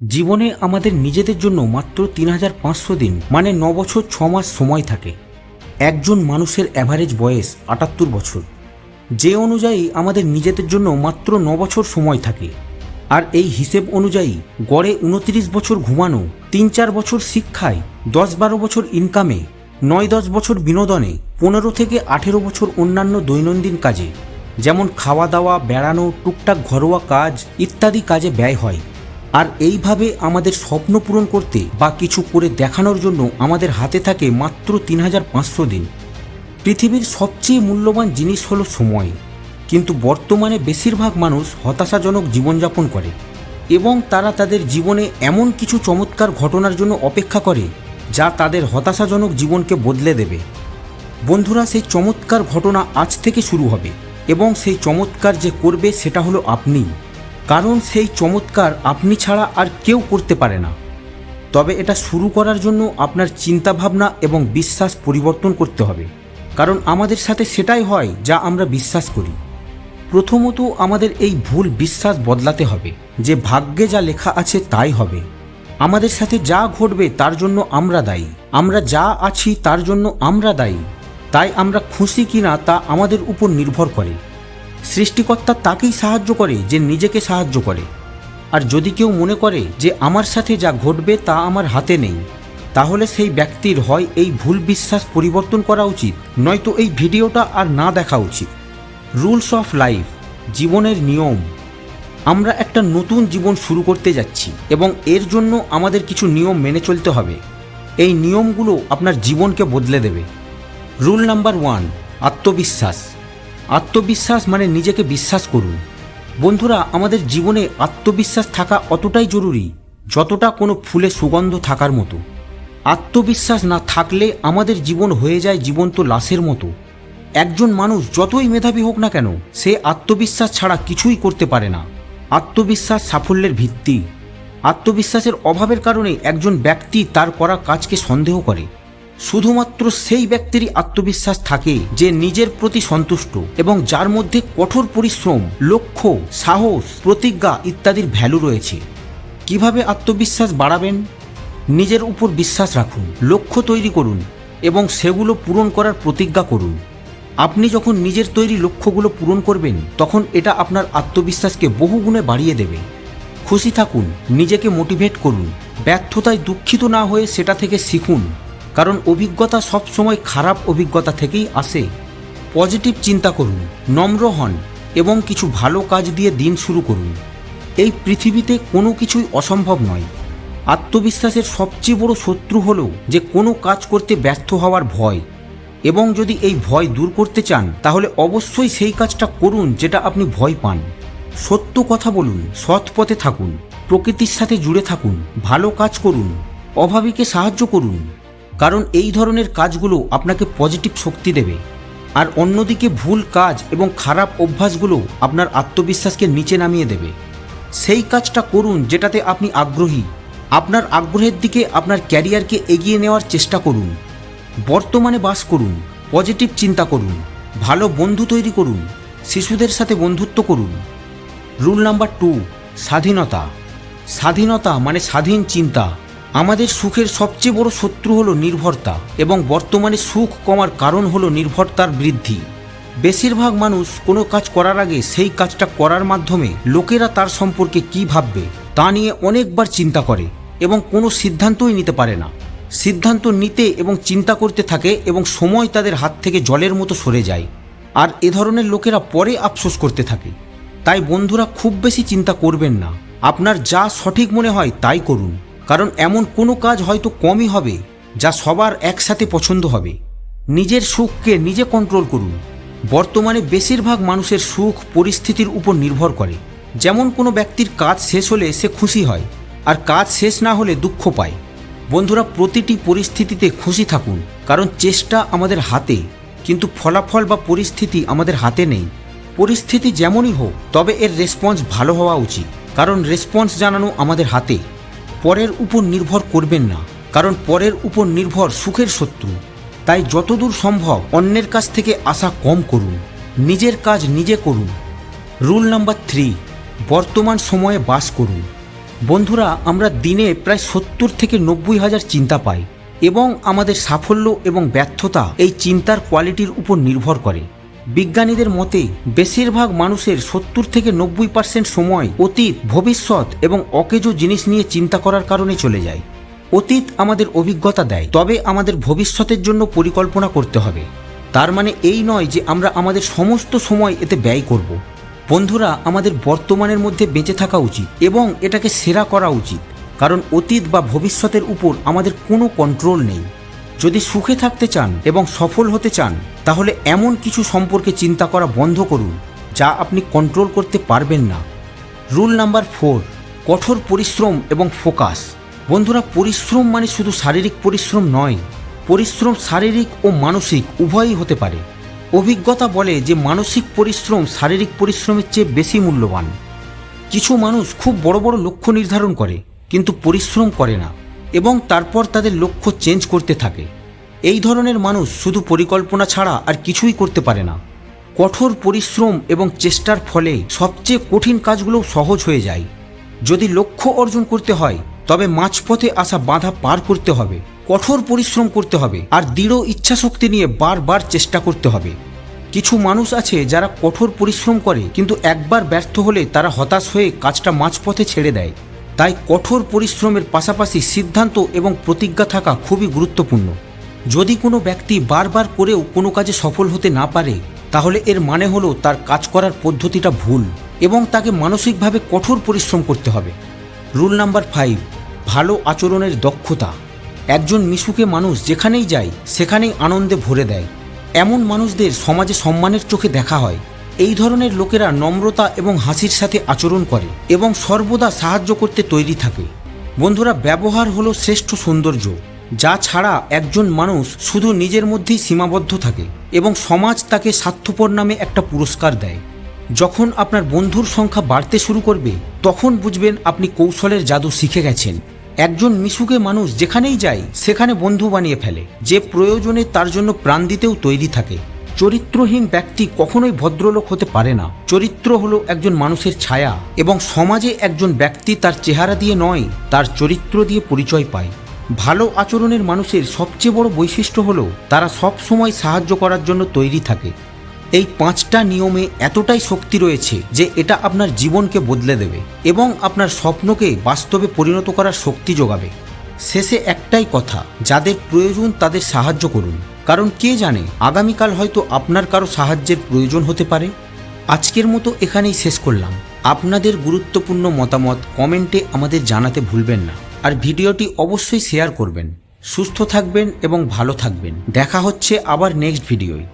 জীবনে আমাদের নিজেদের জন্য মাত্র ৩৫০০ দিন মানে ৯ বছর ৬ মাস সময় থাকে। একজন মানুষের অ্যাভারেজ বয়স ৭৮ বছর। যে অনুযায়ী আমাদের নিজেদের জন্য মাত্র ৯ বছর সময় থাকে। আর এই হিসেব অনুযায়ী গড়ে ২৯ বছর ঘুমানো, ৩-৪ বছর শিক্ষায়, ১০-১২ বছর ইনকামে, ৯-১০ বছর বিনোদনে, ১৫ থেকে ১৮ বছর অন্যান্য দৈনন্দিন কাজে যেমন খাওয়া দাওয়া, বেড়ানো, টুকটাক ঘরোয়া কাজ ইত্যাদি কাজে ব্যয় হয়। আর এইভাবে আমাদের স্বপ্ন পূরণ করতে বা কিছু করে দেখানোর জন্য আমাদের হাতে থাকে মাত্র ৩৫০০ দিন। পৃথিবীর সবচেয়ে মূল্যবান জিনিস হলো সময়, কিন্তু বর্তমানে বেশিরভাগ মানুষ হতাশাজনক জীবনযাপন করে এবং তারা তাদের জীবনে এমন কিছু চমৎকার ঘটনার জন্য অপেক্ষা করে যা তাদের হতাশাজনক জীবনকে বদলে দেবে। বন্ধুরা, সেই চমৎকার ঘটনা আজ থেকে শুরু হবে এবং সেই চমৎকার যে করবে সেটা হলো আপনি। কারণ সেই চমৎকার আপনি ছাড়া আর কেউ করতে পারে না। তবে এটা শুরু করার জন্য আপনার চিন্তাভাবনা এবং বিশ্বাস পরিবর্তন করতে হবে, কারণ আমাদের সাথে সেটাই হয় যা আমরা বিশ্বাস করি। প্রথমত আমাদের এই ভুল বিশ্বাস বদলাতে হবে যে ভাগ্যে যা লেখা আছে তাই হবে। আমাদের সাথে যা ঘটবে তার জন্য আমরা দায়ী, আমরা যা আছি তার জন্য আমরা দায়ী। তাই আমরা খুশি কিনা তা আমাদের উপর নির্ভর করে। সৃষ্টিকর্তা তাকেই সাহায্য করে যে নিজেকে সাহায্য করে। আর যদি কেউ মনে করে যে আমার সাথে যা ঘটবে তা আমার হাতে নেই, তাহলে সেই ব্যক্তির হয় এই ভুল বিশ্বাস পরিবর্তন করা উচিত, নয়তো এই ভিডিওটা আর না দেখা উচিত। রুলস অফ লাইফ, জীবনের নিয়ম। আমরা একটা নতুন জীবন শুরু করতে যাচ্ছি এবং এর জন্য আমাদের কিছু নিয়ম মেনে চলতে হবে। এই নিয়মগুলো আপনার জীবনকে বদলে দেবে। রুল নাম্বার 1, আত্মবিশ্বাস। আত্মবিশ্বাস মানে নিজেকে বিশ্বাস করুন। বন্ধুরা, আমাদের জীবনে আত্মবিশ্বাস থাকা অতটাই জরুরি যতটা কোনো ফুলে সুগন্ধ থাকার মতো। আত্মবিশ্বাস না থাকলে আমাদের জীবন হয়ে যায় জীবন্ত লাশের মতো। একজন মানুষ যতই মেধাবী হোক না কেন, সে আত্মবিশ্বাস ছাড়া কিছুই করতে পারে না। আত্মবিশ্বাস সাফল্যের ভিত্তি। আত্মবিশ্বাসের অভাবের কারণে একজন ব্যক্তি তার করা কাজকে সন্দেহ করে। শুধুমাত্র সেই ব্যক্তিরই আত্মবিশ্বাস থাকে যে নিজের প্রতি সন্তুষ্ট এবং যার মধ্যে কঠোর পরিশ্রম, লক্ষ্য, সাহস, প্রতিজ্ঞা ইত্যাদির ভ্যালু রয়েছে। কিভাবে আত্মবিশ্বাস বাড়াবেন? নিজের উপর বিশ্বাস রাখুন, লক্ষ্য তৈরি করুন এবং সেগুলো পূরণ করার প্রতিজ্ঞা করুন। আপনি যখন নিজের তৈরি লক্ষ্যগুলো পূরণ করবেন, তখন এটা আপনার আত্মবিশ্বাসকে বহুগুণে বাড়িয়ে দেবে। খুশি থাকুন, নিজেকে মোটিভেট করুন। ব্যর্থতায় দুঃখিত না হয়ে সেটা থেকে শিখুন, কারণ অভিজ্ঞতা সবসময় খারাপ অভিজ্ঞতা থেকেই আসে। পজিটিভ চিন্তা করুন, নম্র হন এবং কিছু ভালো কাজ দিয়ে দিন শুরু করুন। এই পৃথিবীতে কোনো কিছুই অসম্ভব নয়। আত্মবিশ্বাসের সবচেয়ে বড় শত্রু হলো যে কোনো কাজ করতে ব্যর্থ হওয়ার ভয়। এবং যদি এই ভয় দূর করতে চান, তাহলে অবশ্যই সেই কাজটা করুন যেটা আপনি ভয় পান। সত্য কথা বলুন, সৎ পথে থাকুন, প্রকৃতির সাথে জুড়ে থাকুন, ভালো কাজ করুন, অভাবীকে সাহায্য করুন, কারণ এই ধরনের কাজগুলো আপনাকে পজিটিভ শক্তি দেবে। আর অন্যদিকে ভুল কাজ এবং খারাপ অভ্যাসগুলো আপনার আত্মবিশ্বাসকে নিচে নামিয়ে দেবে। সেই কাজটা করুন যেটাতে আপনি আগ্রহী। আপনার আগ্রহের দিকে আপনার ক্যারিয়ারকে এগিয়ে নেওয়ার চেষ্টা করুন। বর্তমানে বাস করুন, পজিটিভ চিন্তা করুন, ভালো বন্ধু তৈরি করুন, শিশুদের সাথে বন্ধুত্ব করুন। রুল নাম্বার 2, স্বাধীনতা। স্বাধীনতা মানে স্বাধীন চিন্তা। আমাদের সুখের সবচেয়ে বড় শত্রু হলো নির্ভরতা এবং বর্তমানে সুখ কমার কারণ হলো নির্ভরতার বৃদ্ধি। বেশিরভাগ মানুষ কোনো কাজ করার আগে সেই কাজটা করার মাধ্যমে লোকেরা তার সম্পর্কে কী ভাববে তা নিয়ে অনেকবার চিন্তা করে এবং কোনো সিদ্ধান্তই নিতে পারে না। সিদ্ধান্ত নিতে এবং চিন্তা করতে থাকে এবং সময় তাদের হাত থেকে জলের মতো সরে যায়। আর এ ধরনের লোকেরা পরে আফসোস করতে থাকে। তাই বন্ধুরা, খুব বেশি চিন্তা করবেন না। আপনার যা সঠিক মনে হয় তাই করুন, কারণ এমন কোনো কাজ হয়তো কমই হবে যা সবার একসাথে পছন্দ হবে। নিজের সুখকে নিজে কন্ট্রোল করুন। বর্তমানে বেশিরভাগ মানুষের সুখ পরিস্থিতির উপর নির্ভর করে। যেমন কোনো ব্যক্তির কাজ শেষ হলে সে খুশি হয়, আর কাজ শেষ না হলে দুঃখ পায়। বন্ধুরা, প্রতিটি পরিস্থিতিতে খুশি থাকুন, কারণ চেষ্টা আমাদের হাতে, কিন্তু ফলাফল বা পরিস্থিতি আমাদের হাতে নেই। পরিস্থিতি যেমনই হোক, তবে এর রেসপন্স ভালো হওয়া উচিত, কারণ রেসপন্স জানানো আমাদের হাতে। পরের উপর নির্ভর করবেন না, কারণ পরের উপর নির্ভর সুখের শত্রু। তাই যতদূর সম্ভব অন্যের কাছ থেকে আশা কম করুন, নিজের কাজ নিজে করুন। রুল নাম্বার 3, বর্তমান সময়ে বাস করুন। বন্ধুরা, আমরা দিনে প্রায় 70 থেকে 90 হাজার চিন্তা পাই এবং আমাদের সাফল্য এবং ব্যর্থতা এই চিন্তার কোয়ালিটির উপর নির্ভর করে। বিজ্ঞানীদের মতে বেশিরভাগ মানুষের 70 থেকে 90% সময় অতীত, ভবিষ্যৎ এবং অকেজো জিনিস নিয়ে চিন্তা করার কারণে চলে যায়। অতীত আমাদের অভিজ্ঞতা দেয়, তবে আমাদের ভবিষ্যতের জন্য পরিকল্পনা করতে হবে। তার মানে এই নয় যে আমরা আমাদের সমস্ত সময় এতে ব্যয় করব। বন্ধুরা, আমাদের বর্তমানের মধ্যে বেঁচে থাকা উচিত এবং এটাকে সেরা করা উচিত, কারণ অতীত বা ভবিষ্যতের উপর আমাদের কোনো কন্ট্রোল নেই। যদি সুখে থাকতে চান এবং সফল হতে চান, তাহলে এমন কিছু সম্পর্কে চিন্তা করা বন্ধ করুন যা আপনি কন্ট্রোল করতে পারবেন না। রুল নাম্বার 4, কঠোর পরিশ্রম এবং ফোকাস। বন্ধুরা, পরিশ্রম মানে শুধু শারীরিক পরিশ্রম নয়, পরিশ্রম শারীরিক ও মানসিক উভয়ই হতে পারে। অভিজ্ঞতা বলে যে মানসিক পরিশ্রম শারীরিক পরিশ্রমের চেয়ে বেশি মূল্যবান। কিছু মানুষ খুব বড় বড় লক্ষ্য নির্ধারণ করে কিন্তু পরিশ্রম করে না এবং তারপর তাদের লক্ষ্য চেঞ্জ করতে থাকে। এই ধরনের মানুষ শুধু পরিকল্পনা ছাড়া আর কিছুই করতে পারে না। কঠোর পরিশ্রম এবং চেষ্টার ফলে সবচেয়ে কঠিন কাজগুলোও সহজ হয়ে যায়। যদি লক্ষ্য অর্জন করতে হয়, তবে মাঝপথে আসা বাধা পার করতে হবে, কঠোর পরিশ্রম করতে হবে আর দৃঢ় ইচ্ছাশক্তি নিয়ে বারবার চেষ্টা করতে হবে। কিছু মানুষ আছে যারা কঠোর পরিশ্রম করে কিন্তু একবার ব্যর্থ হলে তারা হতাশ হয়ে কাজটা মাঝপথে ছেড়ে দেয়। তাই কঠোর পরিশ্রমের পাশাপাশি সিদ্ধান্ত এবং প্রতিজ্ঞা থাকা খুবই গুরুত্বপূর্ণ। যদি কোনো ব্যক্তি বারবার করেও কোনো কাজে সফল হতে না পারে, তাহলে এর মানে হলো তার কাজ করার পদ্ধতিটা ভুল এবং তাকে মানসিকভাবে কঠোর পরিশ্রম করতে হবে। রুল নাম্বার 5, ভালো আচরণের দক্ষতা। একজন মিশুকে মানুষ যেখানেই যায় সেখানেই আনন্দে ভরে দেয়। এমন মানুষদের সমাজে সম্মানের চোখে দেখা হয়। এই ধরনের লোকেরা নম্রতা এবং হাসির সাথে আচরণ করে এবং সর্বদা সাহায্য করতে তৈরি থাকে। বন্ধুরা, ব্যবহার হলো শ্রেষ্ঠ সৌন্দর্য, যা ছাড়া একজন মানুষ শুধু নিজের মধ্যেই সীমাবদ্ধ থাকে এবং সমাজ তাকে স্বার্থপর নামে একটা পুরস্কার দেয়। যখন আপনার বন্ধুর সংখ্যা বাড়তে শুরু করবে, তখন বুঝবেন আপনি কৌশলের জাদু শিখে গেছেন। একজন মিশুকে মানুষ যেখানেই যায় সেখানে বন্ধু বানিয়ে ফেলে, যে প্রয়োজনে তার জন্য প্রাণ দিতেও তৈরি থাকে। চরিত্রহীন ব্যক্তি কখনোই ভদ্রলোক হতে পারে না। চরিত্র হলো একজন মানুষের ছায়া এবং সমাজে একজন ব্যক্তি তার চেহারা দিয়ে নয়, তার চরিত্র দিয়ে পরিচয় পায়। ভালো আচরণের মানুষের সবচেয়ে বড় বৈশিষ্ট্য হলো তারা সব সময় সাহায্য করার জন্য তৈরি থাকে। এই 5টা নিয়মে এতটাই শক্তি রয়েছে যে এটা আপনার জীবনকে বদলে দেবে এবং আপনার স্বপ্নকে বাস্তবে পরিণত করার শক্তি যোগাবে। শেষে একটাই কথা, যাদের প্রয়োজন তাদের সাহায্য করুন, কারণ কে জানে আগামীকাল হয়তো আপনার কারো সাহায্যের প্রয়োজন হতে পারে। আজকের মতো এখানেই শেষ করলাম। আপনাদের গুরুত্বপূর্ণ মতামত কমেন্টে আমাদের জানাতে ভুলবেন না আর ভিডিওটি অবশ্যই শেয়ার করবেন। সুস্থ থাকবেন এবং ভালো থাকবেন। দেখা হচ্ছে আবার নেক্সট ভিডিওয়।